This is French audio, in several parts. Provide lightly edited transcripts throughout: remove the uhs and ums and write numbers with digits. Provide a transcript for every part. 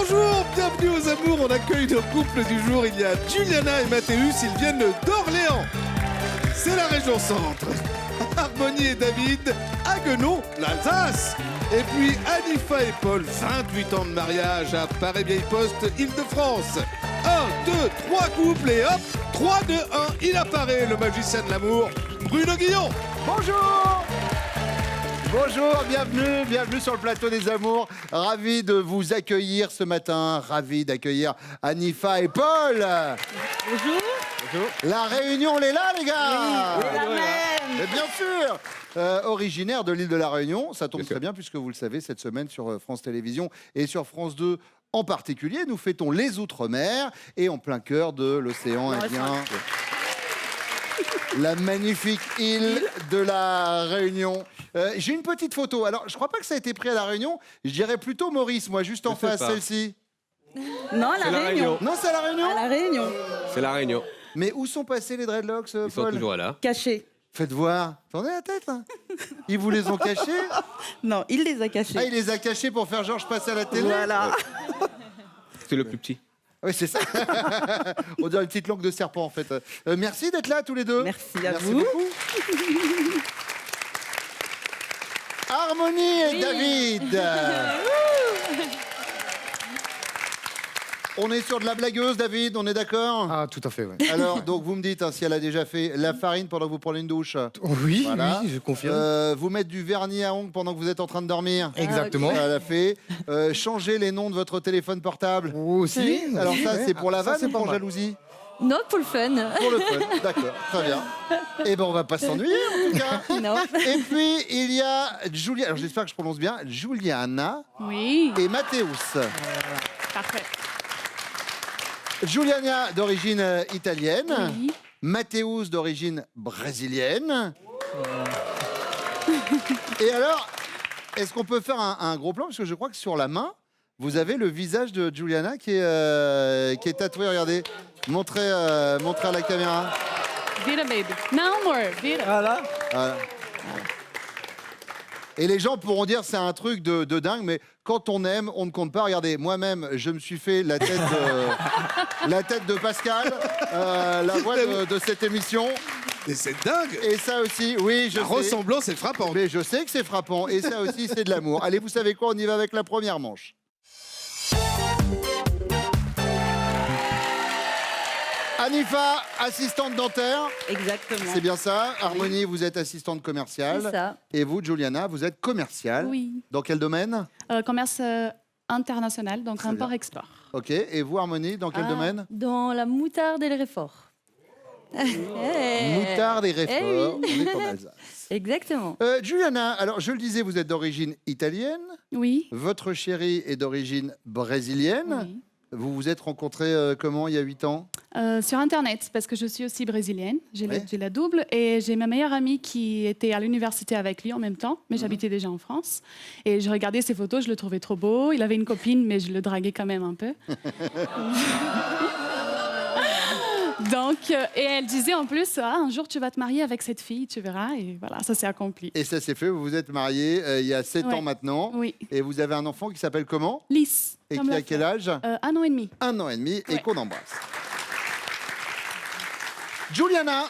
Bonjour, bienvenue aux Amours. On accueille nos couples du jour. Il y a Juliana et Mathéus. Ils viennent d'Orléans. C'est la région centre. Harmonie et David, Haguenau, l'Alsace. Et puis Anifa et Paul, 28 ans de mariage à Paris-Vieille-Poste, Île-de-France. 1, 2, 3 couples et hop, 3, 2, 1, il apparaît, le magicien de l'amour, Bruno Guillon. Bonjour! Bonjour, bienvenue sur le plateau des Amours. Ravi de vous accueillir ce matin, ravi d'accueillir Anifa et Paul. Bonjour. Bonjour. La Réunion, on est là, les gars. Oui, la même. Mais bien sûr. Originaire de l'île de la Réunion, ça tombe très bien puisque vous le savez, cette semaine sur France Télévisions et sur France 2 en particulier, nous fêtons les Outre-mer et en plein cœur de l'océan Indien. La magnifique île de la Réunion. J'ai une petite photo. Alors, je crois pas que ça a été pris à la Réunion. Je dirais plutôt Maurice, moi, juste en face, celle-ci. Non, à la Réunion. Non, c'est à la Réunion. À la Réunion. C'est la Réunion. Mais où sont passés les dreadlocks, Paul? Ils sont toujours là. Cachés. Faites voir. Attendez la tête, là. Ils vous les ont cachés? Non, il les a cachés. Ah, il les a cachés pour faire genre je passe à la télé? Voilà. C'est le plus petit. Oui, c'est ça. On dirait une petite langue de serpent, en fait. Merci d'être là, tous les deux. Merci à vous. Beaucoup. Harmonie et Oui. David. On est sur de la blagueuse, David, on est d'accord? Ah, tout à fait, oui. Alors, donc, vous me dites si elle a déjà fait la farine pendant que vous prenez une douche. Oui, Voilà. oui, je confirme. Vous mettre du vernis à ongles pendant que vous êtes en train de dormir. Exactement. Elle a fait. Changer les noms de votre téléphone portable. Aussi. Alors ça, Ouais. c'est pour la Ça, vanne c'est ou pour pas mal. jalousie? Non, pour le fun. Pour le fun, d'accord, très bien. Eh ben, on va pas s'ennuyer, en tout cas. Non. Et puis, il y a Julia, alors j'espère que je prononce bien, Juliana Oui. et Mathéus. Parfait. Juliana d'origine italienne, Oui. Mathéus d'origine brésilienne. Et alors, est-ce qu'on peut faire un gros plan? Parce que je crois que sur la main, vous avez le visage de Juliana qui est tatoué. Regardez, montrez à la caméra. Wieder, baby. No more. Wieder. Voilà. Et les gens pourront dire c'est un truc de dingue, mais quand on aime, on ne compte pas. Regardez, moi-même, je me suis fait la tête de Pascal, la voix de cette émission. Et c'est dingue. Et ça aussi, oui, je La sais. ressemblance est frappante. Mais je sais que c'est frappant. Et ça aussi, c'est de l'amour. Allez, vous savez quoi? On y va avec la première manche. Anifa, assistante dentaire. Exactement. C'est bien ça. Harmonie, vous êtes assistante commerciale. C'est ça. Et vous, Juliana, vous êtes commerciale. Oui, Dans quel domaine? commerce international, donc Très bien. import-export. Ok. Et vous, Harmonie, dans quel domaine? Dans la moutarde et le réfort. Moutarde et réfort. oui. On est en Alsace. Exactement. Juliana, alors je le disais, vous êtes d'origine italienne. Oui, Votre chéri est d'origine brésilienne. oui. Vous vous êtes rencontrés comment, il y a 8 ans? Sur Internet, parce que je suis aussi brésilienne, Ouais. j'ai la double, et j'ai ma meilleure amie qui était à l'université avec lui en même temps, mais j'habitais déjà en France. Et je regardais ses photos, je le trouvais trop beau. Il avait une copine, mais je le draguais quand même un peu. Donc, et elle disait en plus, ah, un jour tu vas te marier avec cette fille, tu verras. Et voilà, ça s'est accompli. Et ça s'est fait, vous vous êtes mariés il y a 7 Ouais. ans maintenant. Oui. Et vous avez un enfant qui s'appelle comment? Lys. Et comme qui la a quel fleur. âge? 1 an et demi. 1 an et demi, et Ouais. qu'on embrasse. Juliana,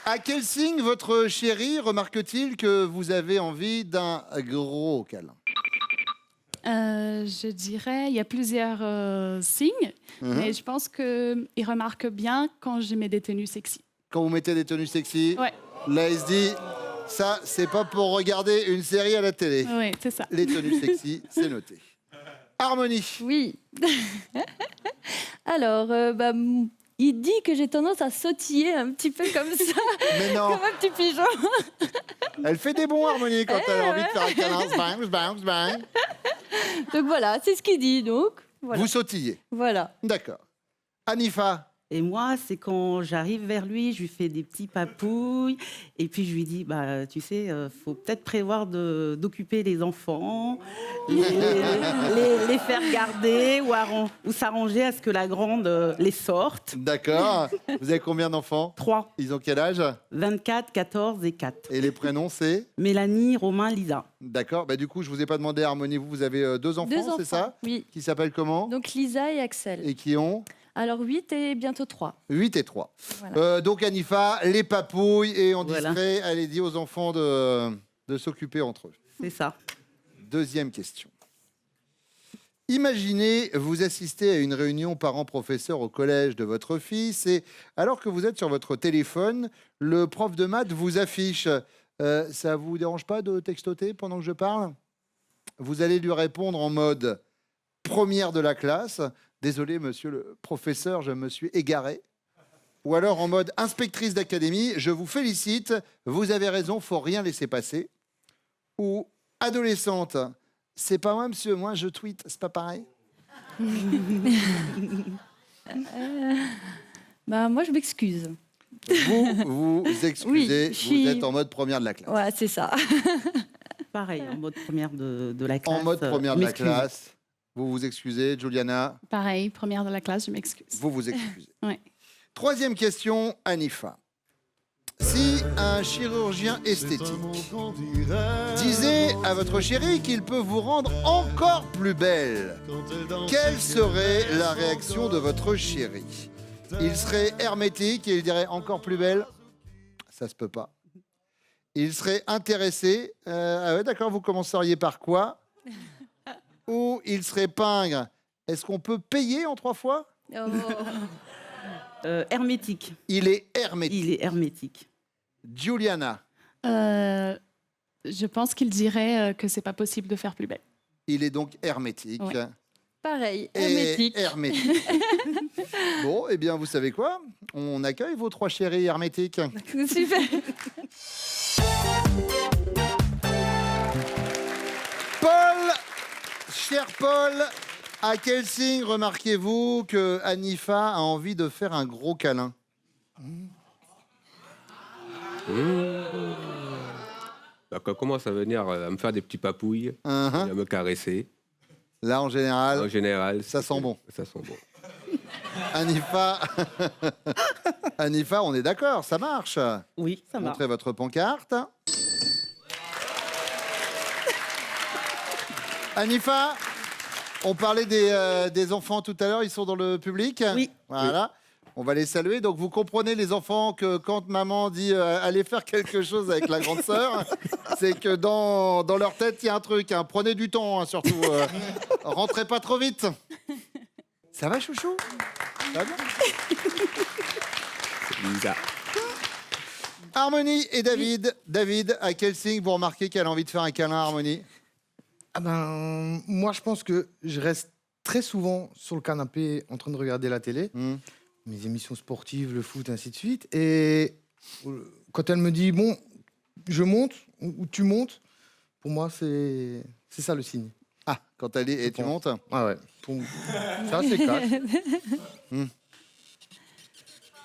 à quel signe votre chéri remarque-t-il que vous avez envie d'un gros câlin? Je dirais, il y a plusieurs signes, mais je pense qu'il remarque bien quand je mets des tenues sexy. Quand vous mettez des tenues sexy, Ouais, là il se dit, ça c'est pas pour regarder une série à la télé. ouais, c'est ça. Les tenues sexy, c'est noté. Harmonie. Oui. Alors, il dit que j'ai tendance à sautiller un petit peu comme ça, Mais non, comme un petit pigeon. elle fait des bons Harmonie quand elle a envie de faire un câlin. Bang, bang, bang. Donc voilà, c'est ce qu'il dit. Donc voilà. Vous sautillez. Voilà. D'accord. Anifa, Et moi, c'est quand j'arrive vers lui, je lui fais des petits papouilles. Et puis, je lui dis, bah, tu sais, faut peut-être prévoir d'occuper les enfants, les faire garder ou s'arranger à ce que la grande les sorte. D'accord. Vous avez combien d'enfants? 3, Ils ont quel âge? 24, 14 et 4. Et les prénoms, c'est? Mélanie, Romain, Lisa. D'accord. Bah, du coup, je vous ai pas demandé, Harmonie, vous avez 2 enfants, 2 enfants. c'est ça? Oui. Qui s'appellent comment? Donc Lisa et Axel. Et qui ont? Alors 8 et bientôt 3. 8 et 3. Voilà. Donc, Anifa, les papouilles, et on Voilà. discret, allez, dit aux enfants de s'occuper entre eux. C'est ça. Deuxième question. Imaginez, vous assistez à une réunion parents-professeurs au collège de votre fils et alors que vous êtes sur votre téléphone, le prof de maths vous affiche. Ça vous dérange pas de textoter pendant que je parle? Vous allez lui répondre en mode première de la classe. Désolé, monsieur le professeur, je me suis égaré. Ou alors en mode inspectrice d'académie, je vous félicite, vous avez raison, faut rien laisser passer. Ou adolescente, c'est pas moi, monsieur, moi je tweete, c'est pas pareil. Bah, moi, je m'excuse. Vous excusez, Oui, je suis- vous êtes en mode première de la classe. Ouais, c'est ça. Pareil, en mode première de la classe. En mode première de la m'excuse. classe, vous vous excusez, Juliana, Pareil, première de la classe, je m'excuse. vous vous excusez. Ouais. Troisième question, Anifa. Si un chirurgien esthétique disait à votre chérie qu'il peut vous rendre encore plus belle, quelle serait la réaction de votre chéri? Il serait hermétique et il dirait encore plus belle? Ça se peut pas. Il serait intéressé. Ah ouais, d'accord, vous commenceriez par quoi? Ou il serait pingre. Est-ce qu'on peut payer en 3 fois? Oh. Hermétique. Il est hermétique. Il est hermétique. Juliana, Je pense qu'il dirait que c'est pas possible de faire plus belle. il est donc hermétique. Ouais. Pareil, Et hermétique. hermétique. Bon, eh bien, vous savez quoi? On accueille vos 3 chéris hermétiques. Super. Paul, cher Paul, à quel signe remarquez-vous que Anifa a envie de faire un gros câlin? Bah, quand elle commence à venir à me faire des petits papouilles, Hein, à me caresser, Là, en en général, général, ça sent bon. Ça sent bon. Anifa, Anifa, on est d'accord, ça marche. Oui, ça marche. Montrez votre pancarte. Anifa, on parlait des enfants tout à l'heure, ils sont dans le public? Oui. Voilà. On va les saluer. Donc, vous comprenez, les enfants, que quand maman dit allez faire quelque chose avec la grande sœur, c'est que dans leur tête, il y a un truc. Hein. Prenez du temps, hein, surtout. Rentrez pas trop vite. Ça va, chouchou? Ça va bien? Lisa. Harmonie et David. David, à quel signe vous remarquez qu'elle a envie de faire un câlin, Harmonie? Ah ben, moi, je pense que je reste très souvent sur le canapé en train de regarder la télé, mes émissions sportives, le foot, ainsi de suite. Et quand elle me dit, bon, je monte ou tu montes, pour moi, c'est ça le signe. Ah, quand elle dit et tu montes? Ah ouais. Ça, c'est cash.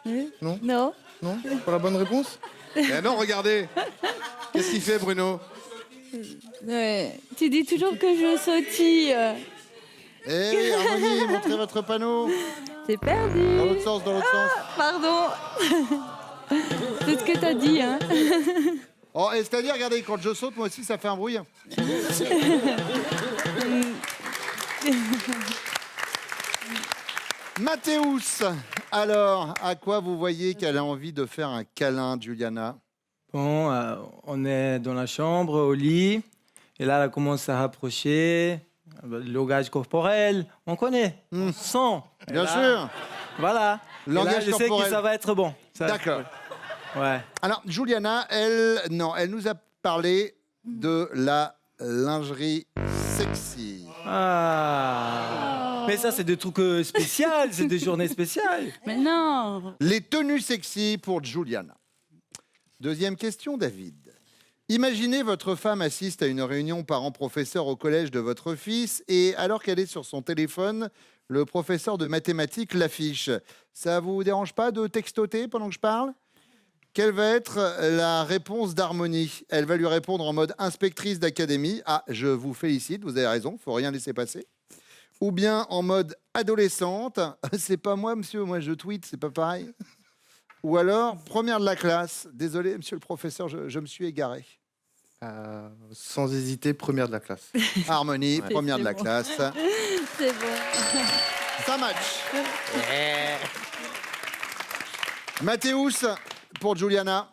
Non? Non. Non? Pas la bonne réponse? Eh non, regardez. Qu'est-ce qu'il fait, Bruno? Ouais. Tu dis toujours que je sautille. Eh oui, Harmonie, montrez votre panneau. C'est perdu. Dans l'autre sens, dans l'autre sens. Pardon. C'est ce que t'as dit, hein. Oh, et c'est-à-dire, regardez, quand je saute, moi aussi, ça fait un bruit. Mathéus, alors, à quoi vous voyez qu'elle a envie de faire un câlin, Juliana? Bon, on est dans la chambre, au lit, et là, elle commence à rapprocher, le langage corporel, on connaît, on sent. Et Bien là, sûr. Voilà. Et là, Langage je sais corporel. que ça va être bon. Ça- D'accord. Ouais. Alors, Juliana, elle nous a parlé de la lingerie sexy. Ah. Mais ça, c'est des trucs spéciaux, c'est des journées spéciales. Mais non. Les tenues sexy pour Juliana. Deuxième question, David. Imaginez votre femme assiste à une réunion parents-professeurs au collège de votre fils et alors qu'elle est sur son téléphone, le professeur de mathématiques l'affiche. Ça vous dérange pas de textoter pendant que je parle ? Quelle va être la réponse d'Harmonie ? Elle va lui répondre en mode inspectrice d'académie. Ah, je vous félicite, vous avez raison, faut rien laisser passer. Ou bien en mode adolescente. C'est pas moi, monsieur, moi je tweete, c'est pas pareil. Ou alors première de la classe. Désolé, monsieur le professeur, je me suis égaré. Sans hésiter, première de la classe. Harmonie, première de la bon. classe. C'est bon. Ça match. Mathéus, pour Juliana,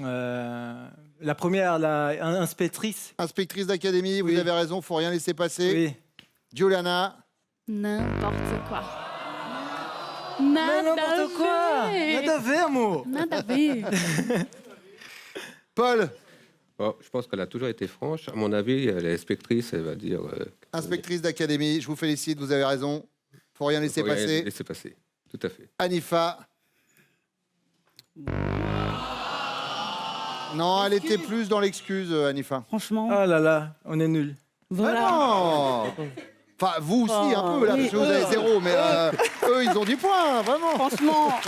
La première, la inspectrice. inspectrice d'académie, vous Oui. avez raison, faut rien laisser passer. Oui. Juliana, N'importe quoi. Mais n'importe quoi. Nada a ver, amor. Nada a ver. Paul, Oh, je pense qu'elle a toujours été franche. À mon avis, elle est inspectrice, elle va dire. inspectrice d'académie, je vous félicite, vous avez raison, faut rien laisser faut rien passer. laisser passer. Tout à fait. Anifa. Non, elle était plus dans l'excuse, Anifa. Franchement, Ah là là, on est nuls. voilà. Ah non. Enfin, vous aussi, un peu, là, oui, parce que vous avez eux. 0, mais eux, ils ont 10 points, vraiment. Franchement.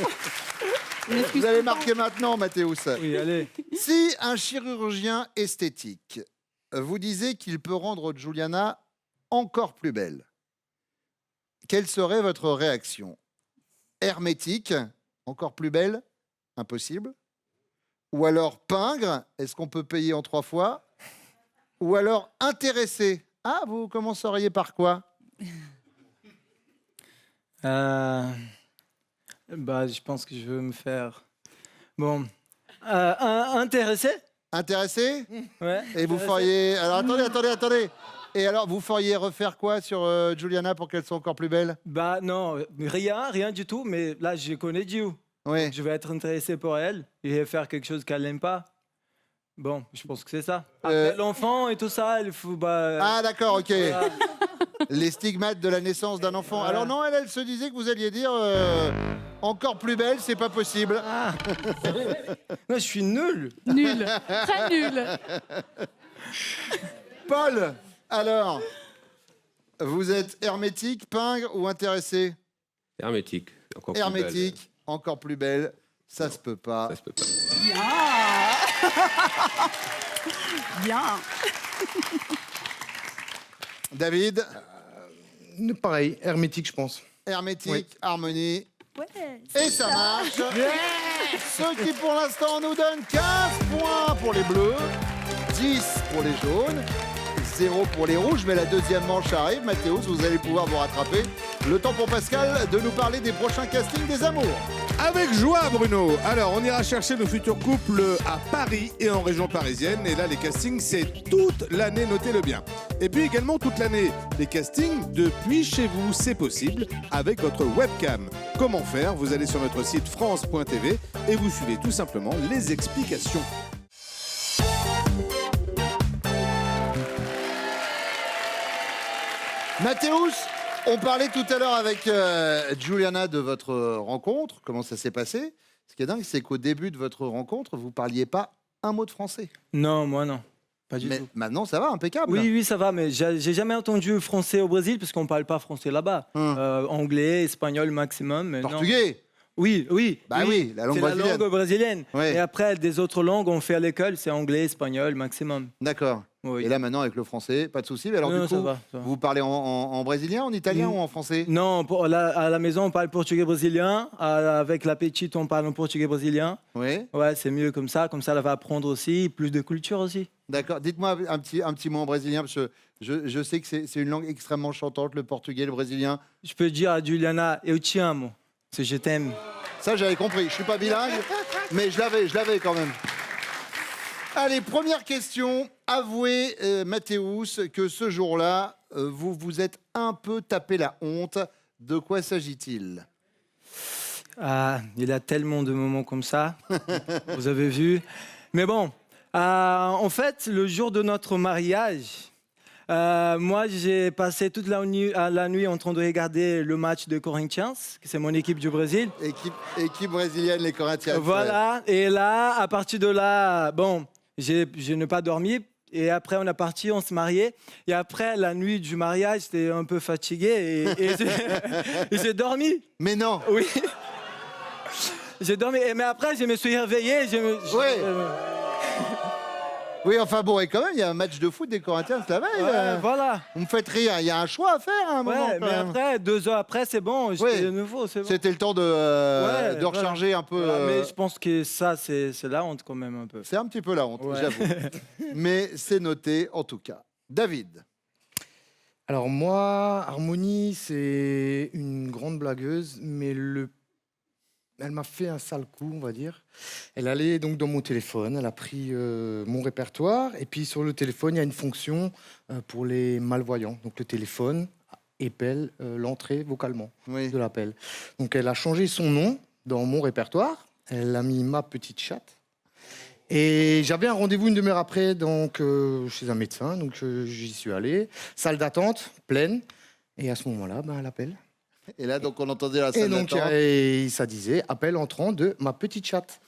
Vous allez marquer maintenant, Mathéus. Oui, allez. Si un chirurgien esthétique vous disait qu'il peut rendre Juliana encore plus belle, quelle serait votre réaction ? Hermétique, encore plus belle, impossible. Ou alors pingre, est-ce qu'on peut payer en 3 fois ? Ou alors intéressé. Ah, vous commenceriez par quoi ? Je pense que je veux me faire. Bon. Intéressé. Intéressé ? Ouais. Et vous Intéressé. feriez... Alors attendez. Et alors, vous feriez refaire quoi sur Juliana pour qu'elle soit encore plus belle ? Bah non, rien du tout. Mais là, je connais Dieu. Oui. Je vais être intéressé pour elle et faire quelque chose qu'elle n'aime pas. Bon, je pense que c'est ça. Après, l'enfant et tout ça, il faut. Ah d'accord, ok. Voilà. Les stigmates de la naissance d'un enfant. Voilà. Alors non, elle se disait que vous alliez dire encore plus belle, c'est pas possible. Ah. Non, je suis nul. Nul. Très nul. Paul, alors, vous êtes hermétique, pingre ou intéressé ? Hermétique. Encore plus Hermétique, encore plus belle, ça se peut pas. belle. Ça se peut pas. Bien. David, Pareil, hermétique, je pense. hermétique, Oui. harmonie, Ouais. et ça marche. Ce qui pour l'instant nous donne 15 points pour les bleus, 10 pour les jaunes, 0 pour les rouges, mais la deuxième manche arrive. Mathéus, vous allez pouvoir vous rattraper. Le temps pour Pascal de nous parler des prochains castings des amours. Avec joie, Bruno. Alors, on ira chercher nos futurs couples à Paris et en région parisienne. Et là, les castings, c'est toute l'année, notez-le bien. Et puis également toute l'année, les castings depuis chez vous, c'est possible avec votre webcam. Comment faire ? Vous allez sur notre site France.tv et vous suivez tout simplement les explications. Mathéus, on parlait tout à l'heure avec Juliana de votre rencontre. Comment ça s'est passé ? Ce qui est dingue, c'est qu'au début de votre rencontre, vous parliez pas un mot de français. Non, moi non. Pas du Mais tout. maintenant, ça va, impeccable. Oui, ça va, mais j'ai jamais entendu français au Brésil parce qu'on parle pas français là-bas. Anglais, espagnol maximum. Mais non. Portugais. Oui. Bah oui, la langue c'est brésilienne. la langue brésilienne. Ouais. Et après, des autres langues, on fait à l'école, c'est anglais, espagnol maximum. D'accord. Oui. Et là, maintenant, avec le français, pas de souci. Mais alors, Non, du ça coup, va, ça va. vous parlez en brésilien, en italien Mm. ou en français ? Non, à la maison, on parle portugais brésilien. Avec la petite, on parle en portugais brésilien. Oui. Ouais, c'est mieux comme ça. Comme ça, elle va apprendre aussi, plus de culture aussi. D'accord. Dites-moi un petit mot en brésilien, parce que je sais que c'est une langue extrêmement chantante, le portugais, le brésilien. Je peux dire à Juliana, eu te amo. C'est je t'aime. Ça, j'avais compris. Je suis pas bilingue, mais je l'avais quand même. Allez, première question. Avouez, Mathéus, que ce jour-là, vous vous êtes un peu tapé la honte. De quoi s'agit-il ? Ah, il y a tellement de moments comme ça. Vous avez vu. Mais bon, en fait, le jour de notre mariage, moi, j'ai passé toute la nuit en train de regarder le match de Corinthians, que c'est mon équipe du Brésil. Équipe brésilienne, les Corinthians. Voilà. Et là, à partir de là, bon, je n'ai pas dormi. Et après, on est parti, on se mariait. Et après, la nuit du mariage, j'étais un peu fatigué et j'ai dormi. Mais non. Oui. J'ai dormi. Mais après, je me suis réveillé. Oui, enfin bon, et quand même, il y a un match de foot des Corinthians la veille. Voilà. Vous me faites rire, il y a un choix à faire à un moment. Ouais, quand mais même. après, 2 heures après, c'est bon. J'étais de nouveau, c'est bon. C'était le temps de Ouais, recharger un peu. Voilà, mais je pense que ça, c'est la honte quand même un peu. C'est un petit peu la honte, Ouais. j'avoue. Mais c'est noté en tout cas. David. Alors moi, Harmonie, c'est une grande blagueuse, mais elle m'a fait un sale coup, on va dire. Elle allait donc dans mon téléphone, elle a pris mon répertoire, et puis sur le téléphone, il y a une fonction pour les malvoyants. Donc le téléphone épelle l'entrée vocalement de l'appel. Donc elle a changé son nom dans mon répertoire, elle a mis ma petite chatte. Et j'avais un rendez-vous une demi-heure après donc, chez un médecin, donc j'y suis allé. Salle d'attente, pleine, et à ce moment-là, elle appelle. Et là, donc, on entendait la Et salle donc, d'attente. ça disait appel entrant de ma petite chatte.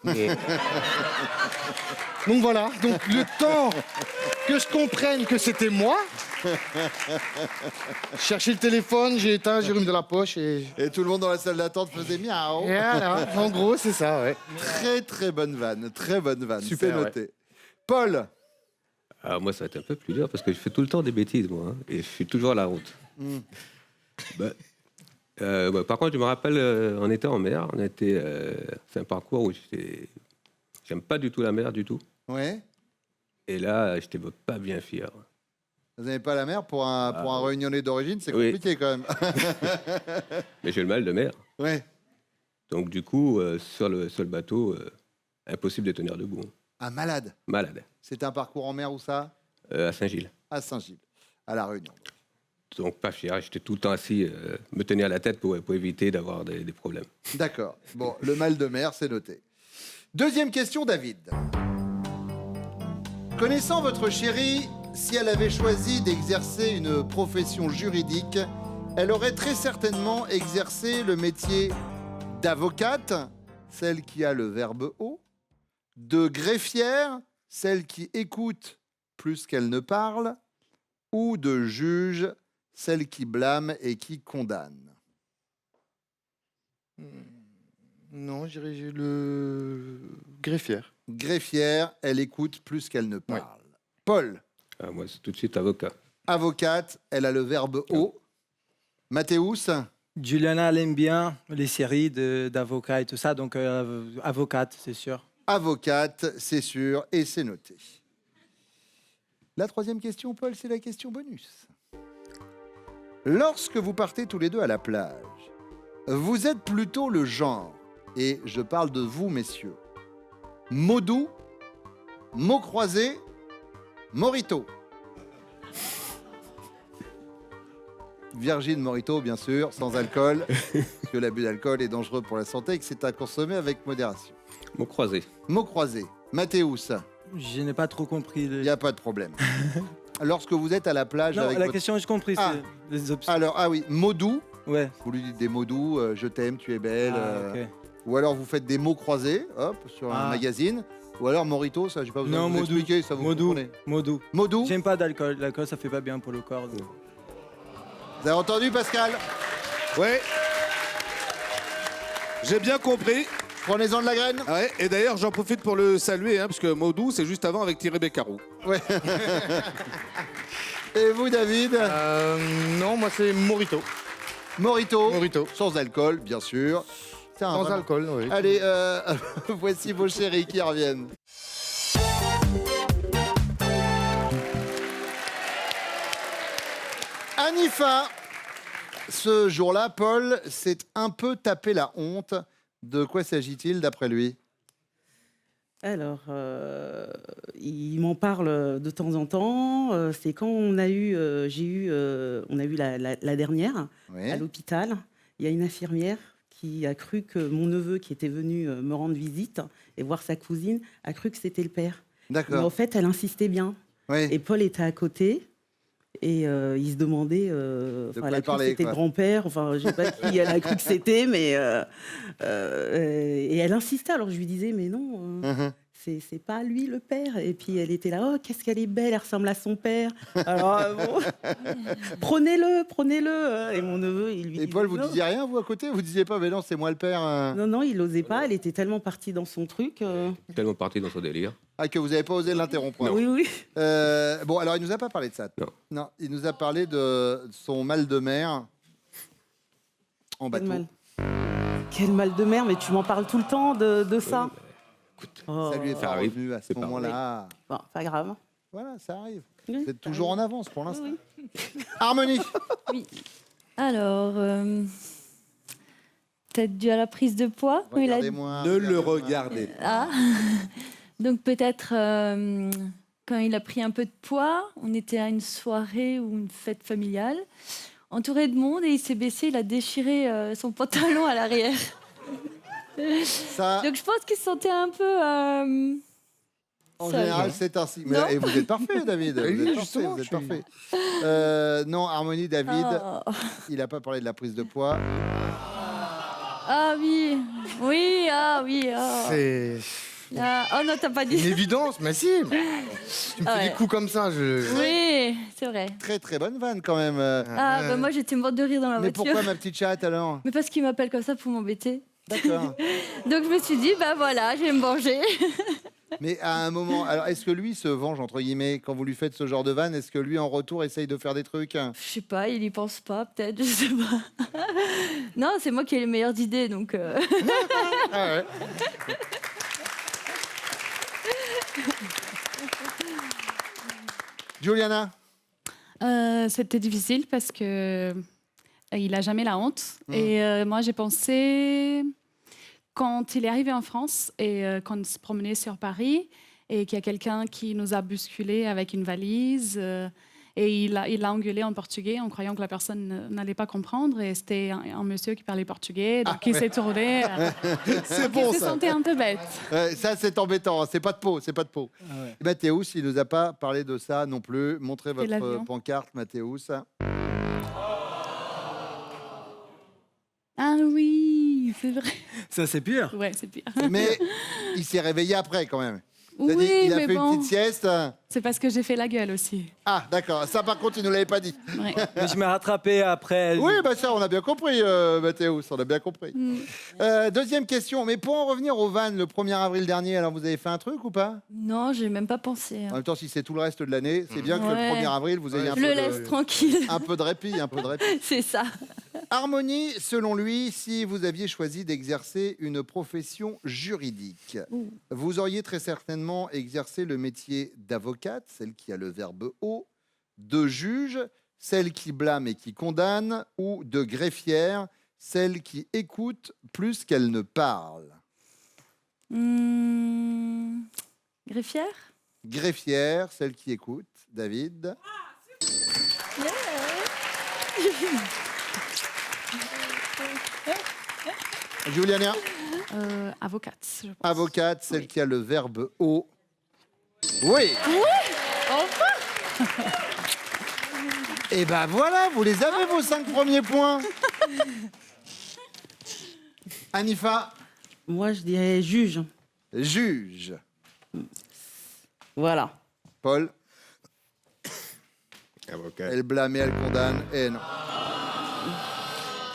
Donc voilà, donc le temps que je comprenne que c'était moi, chercher le téléphone, j'ai éteint, j'ai remis de la poche et tout le monde dans la salle d'attente faisait miaou. Et voilà, en gros, c'est ça, ouais. Très, très bonne vanne. Très bonne vanne. Super, c'est noté. Paul. Alors moi, ça va être un peu plus dur parce que je fais tout le temps des bêtises, moi. Et je suis toujours à la route. Par contre, je me rappelle, on était en mer. C'est un parcours où j'aime pas du tout la mer, du tout. Ouais. Et là, je n'étais pas bien fier. Vous n'avez pas la mer pour un réunionnais d'origine, c'est compliqué quand même. Mais j'ai le mal de mer. Ouais. Donc du coup, sur le bateau, impossible de tenir debout. Ah, malade. Malade. C'était un parcours en mer où ça? À Saint-Gilles. À Saint-Gilles, à La Réunion. Donc pas fier, j'étais tout le temps assis, me tenir la tête pour éviter d'avoir des problèmes. D'accord. Bon, le mal de mer, c'est noté. Deuxième question, David. Connaissant votre chérie, si elle avait choisi d'exercer une profession juridique, elle aurait très certainement exercé le métier d'avocate, celle qui a le verbe haut, de greffière, celle qui écoute plus qu'elle ne parle, ou de juge, celle qui blâme et qui condamne. Non, je dirais le greffière. Greffière, elle écoute plus qu'elle ne parle. Paul. Moi, c'est tout de suite avocat. Avocate, elle a le verbe haut. Mathéus. Juliana, elle aime bien les séries d'avocats et tout ça, donc avocate, c'est sûr. Avocate, c'est sûr, et c'est noté. La troisième question, Paul, c'est la question bonus. Lorsque vous partez tous les deux à la plage, vous êtes plutôt le genre, et je parle de vous, messieurs, mot doux, mot croisé, morito. Virgin Morito, bien sûr, sans alcool, parce que l'abus d'alcool est dangereux pour la santé et que c'est à consommer avec modération. Mot croisé. Mot croisé. Mathéus. Je n'ai pas trop compris. Il n'y a pas de problème. Lorsque vous êtes à la plage Non, avec la votre... question, j'ai compris, c'est les options. Alors, ah oui, mots doux. Ouais. Vous lui dites des mots doux, je t'aime, tu es belle. Ok. Ou alors vous faites des mots croisés, hop, sur un magazine. Ou alors Morito, ça, j'ai pas besoin de vous expliquer, ça vous comprenez. Mot doux. Mot doux. J'aime pas d'alcool. L'alcool, ça fait pas bien pour le corps. Donc. Vous avez entendu, Pascal? Ouais. J'ai bien compris. Prenez-en de la graine. Ouais, et d'ailleurs, j'en profite pour le saluer, parce que Modou, c'est juste avant avec Thierry Beccaro. Ouais. Et vous, David? Non, moi c'est Morito. Morito. Morito. Sans alcool, bien sûr. Sans alcool, oui. Allez, voici vos chéris qui reviennent. Anifa, ce jour-là, Paul s'est un peu tapé la honte. De quoi s'agit-il d'après lui? Alors, il m'en parle de temps en temps. C'est quand on a eu, on a eu la dernière à l'hôpital. Il y a une infirmière qui a cru que mon neveu, qui était venu me rendre visite et voir sa cousine, a cru que c'était le père. D'accord. Mais en fait, elle insistait bien. Oui. Et Paul était à côté. Et il se demandait, elle a cru que c'était le grand-père, je sais pas qui elle a cru que c'était, mais et elle insistait. Alors je lui disais, mais non, c'est pas lui le père. Et puis elle était là, oh, qu'est-ce qu'elle est belle, elle ressemble à son père. Alors, bon, prenez-le. Et mon neveu, il lui Et dit Paul, vous non. disiez rien, vous, à côté? Vous disiez pas, mais non, c'est moi le père. Non, il osait pas, elle était tellement partie dans son truc. Tellement parti dans son délire. Ah, que vous n'avez pas osé l'interrompre. Oui. Bon, alors, il nous a pas parlé de ça. Non. Il nous a parlé de son mal de mer en bateau. Quel mal de mer, mais tu m'en parles tout le temps de ça. Ça lui est Ça pas arrive, revenu à ce c'est pas moment-là. Bon, pas grave. Voilà, ça arrive. Oui, Vous êtes ça toujours en arrive. avance pour l'instant. Oui. Harmonie. Alors, peut-être dû à la prise de poids. quand il a- Regardez-moi. Ne le regardez-moi. regardez. Ah. Donc peut-être quand il a pris un peu de poids, on était à une soirée ou une fête familiale, entouré de monde, et il s'est baissé, il a déchiré son pantalon à l'arrière. Ça, Donc je pense qu'il se sentait un peu... en seul. général, c'est ainsi. Mais, Non. et vous êtes parfait, David. Oui, Vous êtes justement, parfait. je suis- Non, Harmonie, David, Oh. il n'a pas parlé de la prise de poids. Ah oui, oui, ah oui. Oh, C'est oh non, t'as pas une dit. évidence, mais si. Tu me Ah fais ouais. des coups comme ça, je... Oui, c'est vrai. Très, très bonne vanne quand même. Ah, bah moi j'étais morte de rire dans la Mais voiture. pourquoi, ma petite chatte, alors? Mais parce qu'il m'appelle comme ça pour m'embêter. D'accord. Donc je me suis dit, bah voilà, je vais me venger. Mais à un moment, alors est-ce que lui se venge, entre guillemets, quand vous lui faites ce genre de vanne? Est-ce que lui, en retour, essaye de faire des trucs? Je sais pas, il y pense pas, peut-être, je sais pas. Non, c'est moi qui ai les meilleures idées, donc... Ah ouais. Juliana? C'était difficile parce que il a jamais la honte. Et moi, j'ai pensé, quand il est arrivé en France et quand on se promenait sur Paris, et qu'il y a quelqu'un qui nous a bousculé avec une valise, et il l'a engueulé en portugais en croyant que la personne n'allait pas comprendre. Et c'était un monsieur qui parlait portugais, donc il s'est tourné. C'est Donc bon, il se ça. sentait un peu bête. Ça, c'est embêtant. C'est pas de peau, c'est pas de peau. ouais. Mathéus, il nous a pas parlé de ça non plus. Montrez votre l'avion. pancarte, Mathéus. Ah oui, c'est vrai. Ça, c'est pire. Ouais, c'est pire. Mais il s'est réveillé après, quand même. Oui, C'est-à-dire, il a mais fait une bon, petite sieste. c'est parce que j'ai fait la gueule aussi. Ah, d'accord. Ça, par contre, il ne nous l'avait pas dit. Ouais. Mais je m'ai rattrapé après. Oui, bah ça, on a bien compris, Mathéus. On a bien compris. Deuxième question. Mais pour en revenir au van, le 1er avril dernier, alors vous avez fait un truc ou pas? Non, j'ai même pas pensé. En même temps, si c'est tout le reste de l'année, c'est bien que le Ouais. 1er avril, vous ayez un Je le peu laisse de... tranquille, Un peu de répit, un peu de répit. c'est ça. Harmonie, selon lui, si vous aviez choisi d'exercer une profession juridique, vous auriez très certainement exercé le métier d'avocate, celle qui a le verbe haut, de juge, celle qui blâme et qui condamne, ou de greffière, celle qui écoute plus qu'elle ne parle. Greffière? Greffière, celle qui écoute. David? Juliana? Avocate, je pense. Avocate, celle qui a le verbe haut. Oui. Et ben voilà, vous les avez vos 5 premiers points. Anifa? Moi, je dirais juge. Juge. Voilà. Paul? Avocat. Elle blâme et elle condamne. Et non.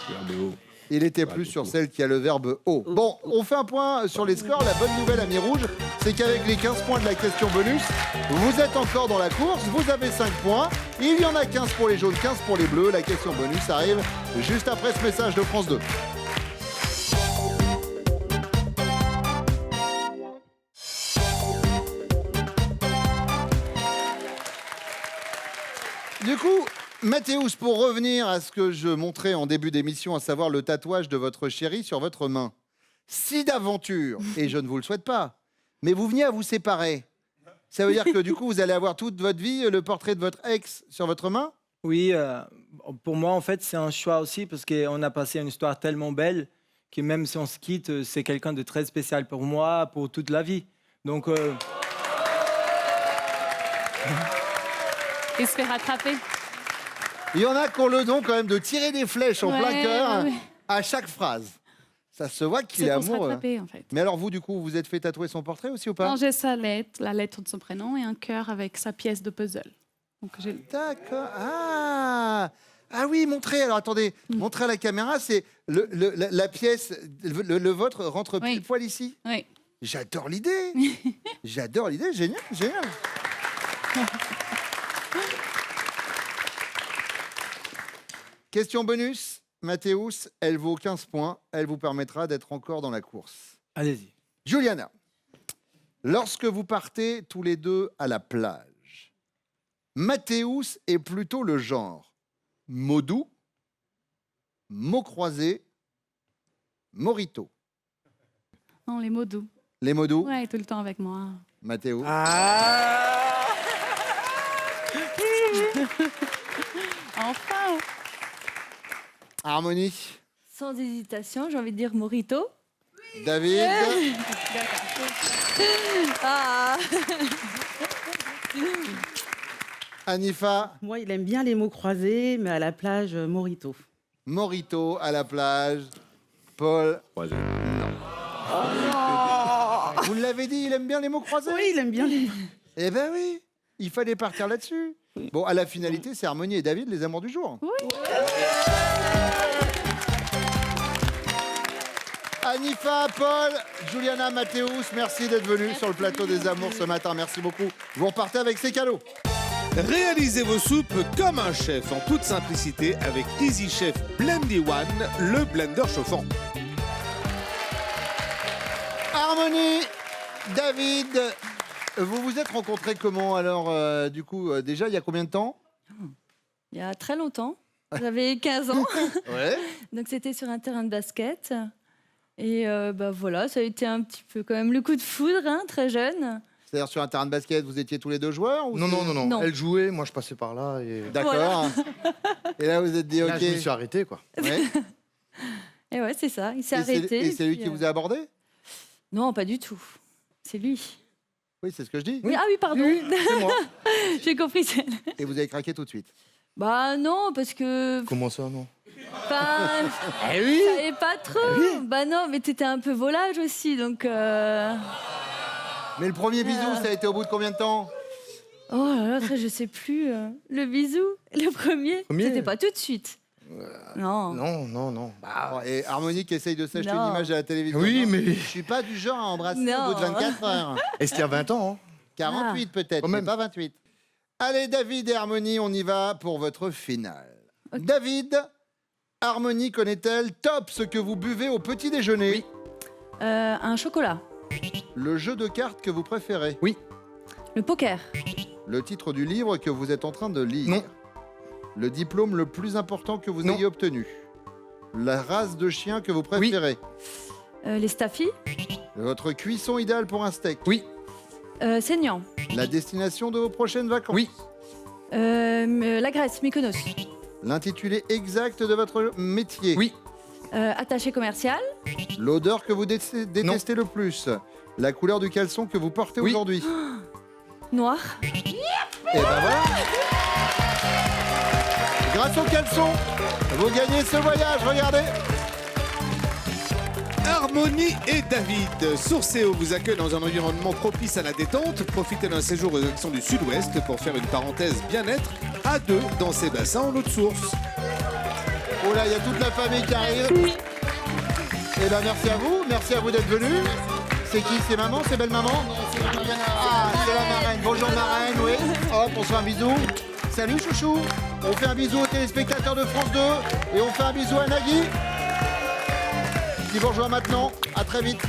Verbe haut. Il était Pas plus du sur tout. celle qui a le verbe haut. Bon, on fait un point sur les scores. La bonne nouvelle, Ami Rouge, c'est qu'avec les 15 points de la question bonus, vous êtes encore dans la course. Vous avez 5 points. Il y en a 15 pour les jaunes, 15 pour les bleus. La question bonus arrive juste après ce message de France 2. Du coup, Mathéus, pour revenir à ce que je montrais en début d'émission, à savoir le tatouage de votre chérie sur votre main. Si d'aventure, et je ne vous le souhaite pas, mais vous veniez à vous séparer, ça veut dire que du coup, vous allez avoir toute votre vie le portrait de votre ex sur votre main? Oui, pour moi, en fait, c'est un choix aussi parce qu'on a passé une histoire tellement belle que même si on se quitte, c'est quelqu'un de très spécial pour moi, pour toute la vie. Donc, Il se fait rattraper. Il y en a qui ont le don quand même de tirer des flèches en Ouais, plein cœur ouais. à chaque phrase. Ça se voit qu'il est C'est pour se amoureux. rattraper, en fait. Mais alors vous, du coup, vous vous êtes fait tatouer son portrait aussi ou pas? Non, j'ai sa lettre, la lettre de son prénom et un cœur avec sa pièce de puzzle. Donc, D'accord. Ah oui, montrez. Alors attendez, montrez à la caméra. C'est la pièce, le vôtre rentre pile poil ici. Oui. J'adore l'idée. J'adore l'idée. Génial, génial. Question bonus. Mathéus, elle vaut 15 points. Elle vous permettra d'être encore dans la course. Allez-y. Juliana, lorsque vous partez tous les deux à la plage, Mathéus est plutôt le genre mot doux, mot croisé, morito. Non, les mots doux. Les mots doux, Ouais, tout le temps avec moi. Mathéus. Enfin. Harmonie, Sans hésitation, j'ai envie de dire Morito. David. Ah. Anifa, Moi, il aime bien les mots croisés, mais à la plage, Morito. morito à la plage. Paul. Croisé. Vous l'avez dit, il aime bien les mots croisés? Oui, il aime bien les... Eh ben oui, il fallait partir là-dessus. Bon, à la finalité, c'est Harmonie et David, les amours du jour. Anifa, Paul, Juliana, Mathéus, merci d'être venus sur le plateau des amours ce matin. Merci beaucoup. Vous repartez avec ces cadeaux. Réalisez vos soupes comme un chef en toute simplicité avec Easy Chef Blendy One, le blender chauffant. Harmonie, David, vous vous êtes rencontrés comment alors du coup, déjà, il y a combien de temps? Il y a très longtemps. J'avais 15 ans. Ouais. Donc c'était sur un terrain de basket. Et bah voilà, ça a été un petit peu quand même le coup de foudre, hein, très jeune. C'est-à-dire sur un terrain de basket, vous étiez tous les deux joueurs ou Non, c'est- non, non, non, Non. Elle jouait, moi je passais par là et D'accord. Voilà. Et là, vous êtes dit, ok. là je me suis arrêté quoi. Ouais. Et ouais, c'est ça. Il s'est Et c'est- arrêté. Et c'est lui puis, qui vous a abordé? Non, pas du tout. C'est lui. Oui, c'est ce que je dis. Oui, ah oui, pardon. C'est moi. J'ai compris. C'est- Et vous avez craqué tout de suite. Bah non, parce que... Comment ça, non? Enfin, Eh oui. je savais pas trop. Bah non, mais t'étais un peu volage aussi, donc... Mais le premier bisou, ça a été au bout de combien de temps? Oh là là, ça, je sais plus. Le bisou, le premier, Premier. c'était pas tout de suite. Non. Non, non, non. Ah, et Harmonie qui essaye de s'acheter une Non. image à la télévision. Oui, Non, mais- Je suis pas du genre à embrasser Non. au bout de 24 heures. Et c'était il y a 20 ans, hein. 48 peut-être, Quand mais même. pas 28. Allez, David et Harmonie, on y va pour votre finale. David, Harmonie connaît-elle top ce que vous buvez au petit déjeuner? Oui. Un chocolat. Le jeu de cartes que vous préférez? Oui. Le poker. Le titre du livre que vous êtes en train de lire? Non. Le diplôme le plus important que vous Non. ayez obtenu? La race de chien que vous préférez? Les staffies. Votre cuisson idéale pour un steak? Oui. Saignant. La destination de vos prochaines vacances? Oui. La Grèce, Mykonos. L'intitulé exact de votre métier? Oui. Attaché commercial. L'odeur que vous détestez le plus? La couleur du caleçon que vous portez Oui. aujourd'hui? Noir. Et ben voilà. Grâce au caleçon, vous gagnez ce voyage, regardez. Harmonie et David. Sourcéo vous accueille dans un environnement propice à la détente. Profitez d'un séjour aux actions du Sud-Ouest pour faire une parenthèse bien-être à deux dans ces bassins en eau de source. Oh là, il y a toute la famille qui arrive. Et ben merci à vous d'être venus. C'est qui? C'est maman? C'est belle maman? Ah, c'est la marraine. Bonjour marraine, oui. Hop, on se fait un bisou. Salut chouchou. On fait un bisou aux téléspectateurs de France 2 et on fait un bisou à Nagui qui vous rejoint maintenant. À très vite.